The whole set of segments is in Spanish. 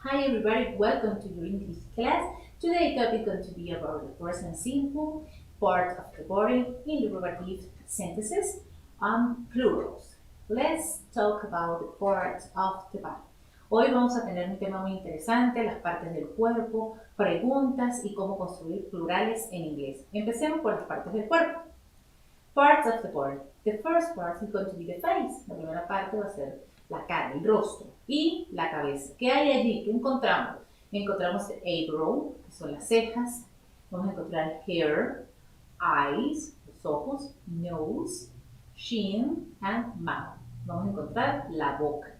Hi everybody, welcome to your English class. Today topic going to be about the present simple part of the body, interrogative sentences, and plurals. Let's talk about the parts of the body. Hoy vamos a tener un tema muy interesante, las partes del cuerpo, preguntas y cómo construir plurales en inglés. Empecemos por las partes del cuerpo. Parts of the body. The first part is going to be the face. La primera parte va a ser la cara, el rostro y la cabeza. ¿Qué hay allí? ¿Qué encontramos? Encontramos el eyebrow, que son las cejas. Vamos a encontrar hair, eyes, los ojos, nose, chin and mouth. Vamos a encontrar la boca.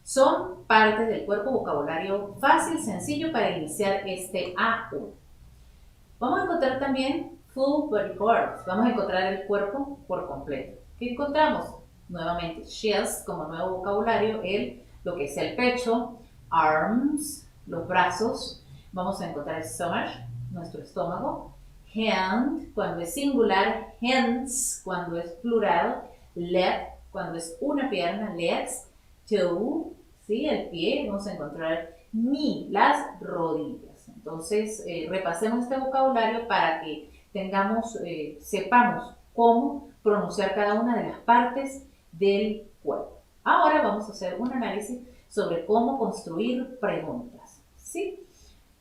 Son partes del cuerpo, vocabulario fácil, sencillo para iniciar este A1. Vamos a encontrar también full body parts. Vamos a encontrar el cuerpo por completo. ¿Qué encontramos? Nuevamente, chest como nuevo vocabulario, lo que es el pecho, arms, los brazos. Vamos a encontrar stomach, nuestro estómago. Hand, cuando es singular. Hands, cuando es plural. Leg, cuando es una pierna. Legs. Toe, ¿sí? El pie. Vamos a encontrar knee, las rodillas. Entonces, repasemos este vocabulario para que sepamos cómo pronunciar cada una de las partes del cuerpo. Ahora vamos a hacer un análisis sobre cómo construir preguntas, ¿sí?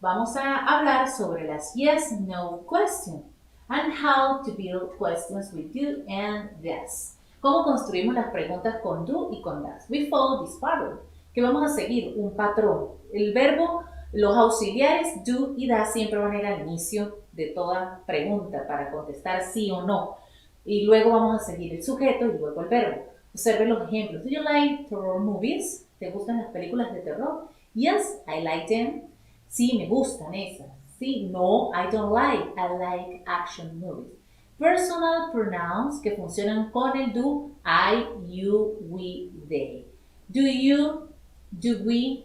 Vamos a hablar sobre las yes-no questions and how to build questions with do and does. Cómo construimos las preguntas con do y con does. We follow this pattern, que vamos a seguir un patrón. El verbo, los auxiliares do y does siempre van a ir al inicio de toda pregunta para contestar sí o no. Y luego vamos a seguir el sujeto y luego el verbo. Observe los ejemplos. Do you like horror movies? ¿Te gustan las películas de terror? Yes, I like them. Sí, me gustan esas. Sí, no, I don't like. I like action movies. Personal pronouns que funcionan con el do, I, you, we, they. Do you, do we,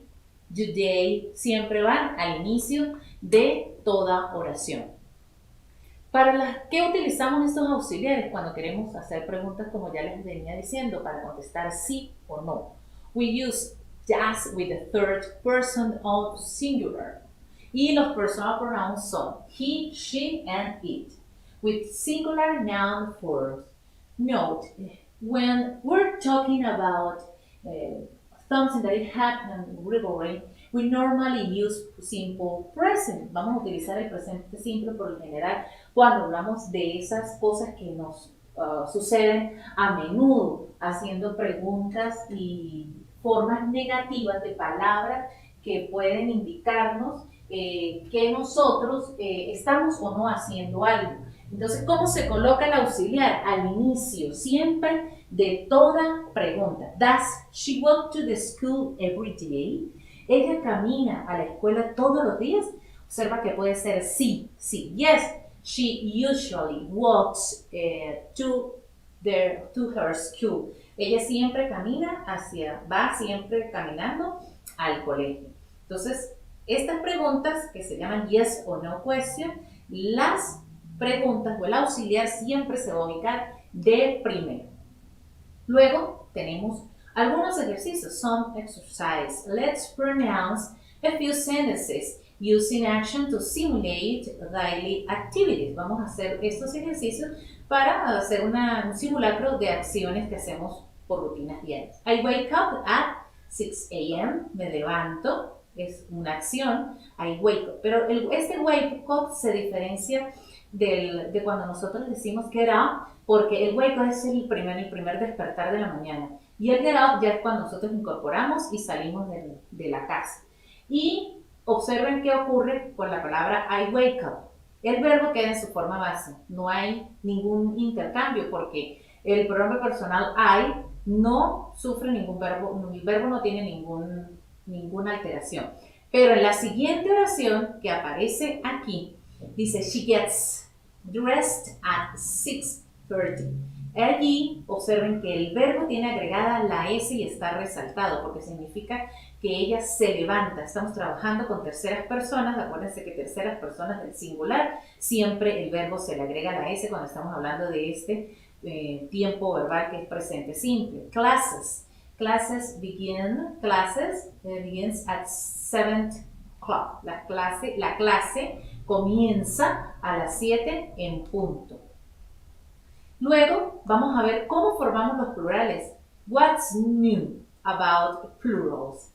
do they, siempre van al inicio de toda oración. ¿Para las que utilizamos estos auxiliares cuando queremos hacer preguntas, como ya les venía diciendo, para contestar sí o no? We use does with the third person of singular. Y los personal pronouns son he, she, and it, with singular noun forms. Note, when we're talking about something that it happened regularly, we normally use simple present. Vamos a utilizar el presente simple por lo general cuando hablamos de esas cosas que nos suceden a menudo, haciendo preguntas y formas negativas de palabras que pueden indicarnos que nosotros estamos o no haciendo algo. Entonces, ¿cómo se coloca el auxiliar? Al inicio, siempre de toda pregunta. Does she walk to the school every day? ¿Ella camina a la escuela todos los días? Observa que puede ser sí, sí. Yes, she usually walks to her school. Ella siempre va siempre caminando al colegio. Entonces, estas preguntas que se llaman yes o no question, las preguntas o el auxiliar siempre se va a ubicar de primero. Luego tenemos algunos ejercicios. Some exercise. Let's pronounce a few sentences using action to simulate daily activities. Vamos a hacer estos ejercicios para hacer un simulacro de acciones que hacemos por rutinas diarias. I wake up at 6 a.m. Me levanto. Es una acción. I wake up. Pero este wake up se diferencia de cuando nosotros decimos get up, porque el wake up es el primer despertar de la mañana. Y el get up ya es cuando nosotros incorporamos y salimos de la casa. Y observen qué ocurre con la palabra I wake up. El verbo queda en su forma base. No hay ningún intercambio porque el pronombre personal I no sufre ningún verbo. El verbo no tiene ninguna alteración. Pero en la siguiente oración que aparece aquí, dice she gets dressed at 6:30. Allí observen que el verbo tiene agregada la S y está resaltado porque significa que ella se levanta. Estamos trabajando con terceras personas. Acuérdense que terceras personas del singular siempre el verbo se le agrega la S cuando estamos hablando de este tiempo verbal que es presente simple. Classes. Classes begins at 7 o'clock. La clase comienza a las 7 en punto. Luego vamos a ver cómo formamos los plurales. What's new about plurals?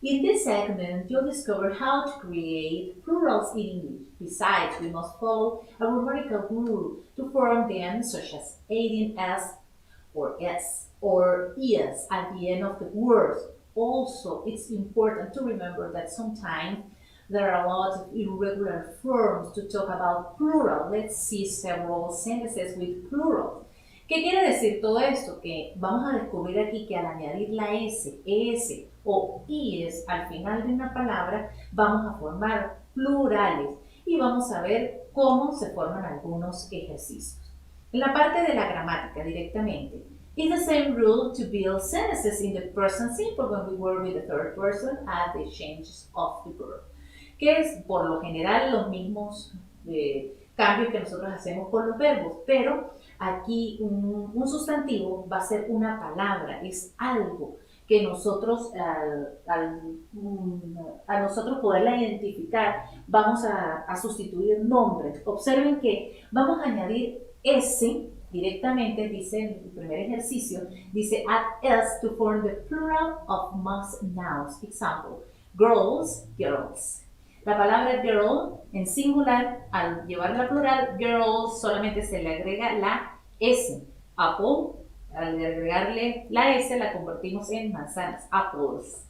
In this segment, you'll discover how to create plurals in English. Besides, we must follow a grammatical rule to form them, such as adding s or s or es at the end of the words. Also, it's important to remember that sometimes there are a lot of irregular forms to talk about plural. Let's see several sentences with plural. ¿Qué quiere decir todo esto? Que vamos a descubrir aquí que al añadir la S, ES o IES al final de una palabra, vamos a formar plurales y vamos a ver cómo se forman algunos ejercicios. En la parte de la gramática directamente, it's the same rule to build sentences in the present simple when we work with the third person at the changes of the verb. Que es por lo general los mismos cambios que nosotros hacemos con los verbos, pero aquí un sustantivo va a ser una palabra, es algo que nosotros a nosotros poderla identificar vamos a sustituir nombres. Observen que vamos a añadir S directamente, dice en el primer ejercicio, dice add s to form the plural of most nouns. Example, girls, girls. La palabra girl en singular, al llevarla a plural, girls, solamente se le agrega la S. Apple, al agregarle la S, la convertimos en manzanas, apples.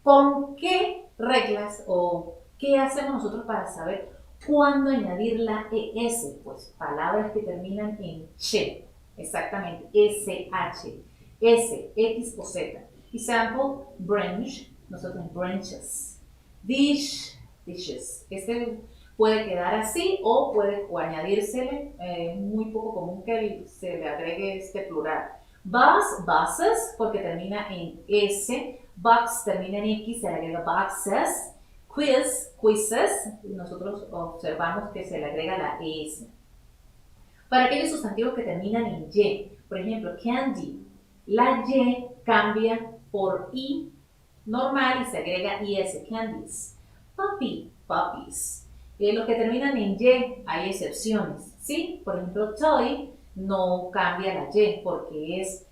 ¿Con qué reglas o qué hacemos nosotros para saber cuándo añadir la ES? Pues palabras que terminan en che, exactamente, SH, S, X o Z. Example, branch, nosotros branches. Dish, dishes. Este puede quedar así o puede añadírsele, muy poco común que se le agregue este plural. Bus, buses, porque termina en S. Box termina en X, se le agrega boxes. Quiz, quizzes, nosotros observamos que se le agrega la ES. Para aquellos sustantivos que terminan en Y, por ejemplo, candy, la Y cambia por I normal y se agrega IS, candies. Puppy, puppies. Los que terminan en Y hay excepciones, ¿sí? Por ejemplo, toy no cambia la Y porque es,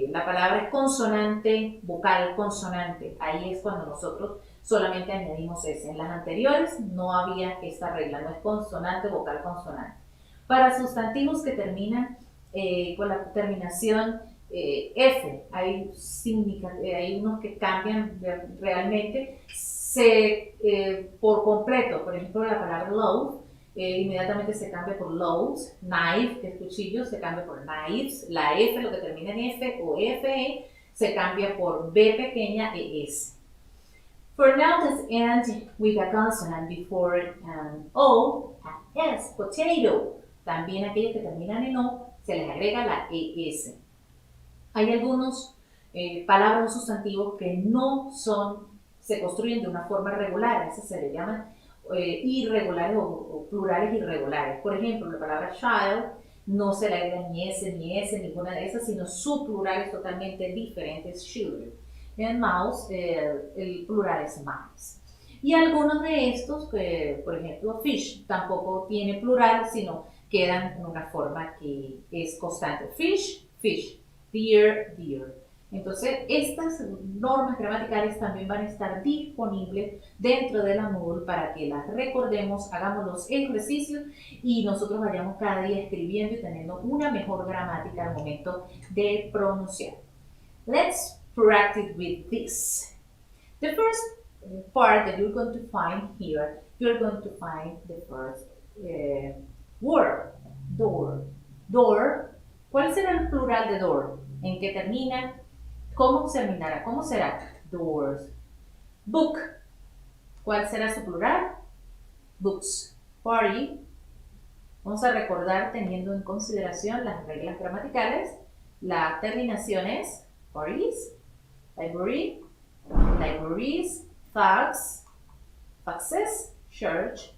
la palabra es consonante, vocal, consonante. Ahí es cuando nosotros solamente añadimos S. En las anteriores no había esta regla, no es consonante, vocal, consonante. Para sustantivos que terminan con la terminación F, hay unos que cambian realmente por completo. Por ejemplo, la palabra loaf inmediatamente se cambia por loaves. Knife, que es cuchillo, se cambia por knives. La F, lo que termina en F o FE, se cambia por B pequeña ES. For nouns that end with a consonant before an O, an S, potato. También aquellos que terminan en O, se les agrega la ES. Hay algunos palabras o sustantivos que no se construyen de una forma regular, esas se le llaman irregulares o plurales irregulares. Por ejemplo, la palabra child no se le agrega ni S, ninguna de esas, sino su plural es totalmente diferente, es children. En mouse, el plural es mice. Y algunos de estos, por ejemplo, fish, tampoco tiene plural, sino quedan en una forma que es constante. Fish, fish. Dear, dear. Entonces, estas normas gramaticales también van a estar disponibles dentro de la Moodle para que las recordemos, hagamos los ejercicios y nosotros vayamos cada día escribiendo y teniendo una mejor gramática al momento de pronunciar. Let's practice with this. The first part that you're going to find here, you're going to find the first word, door. Door. ¿Cuál será el plural de door? ¿En qué termina? ¿Cómo terminará? ¿Cómo será? Doors. Book. ¿Cuál será su plural? Books. Party. Vamos a recordar teniendo en consideración las reglas gramaticales. La terminación es parties, library, libraries, fax, faxes, church,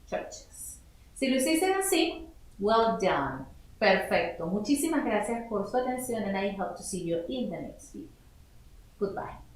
churches. Si lo hiciste así, well done. Perfecto. Muchísimas gracias por su atención and I hope to see you in the next video. Goodbye.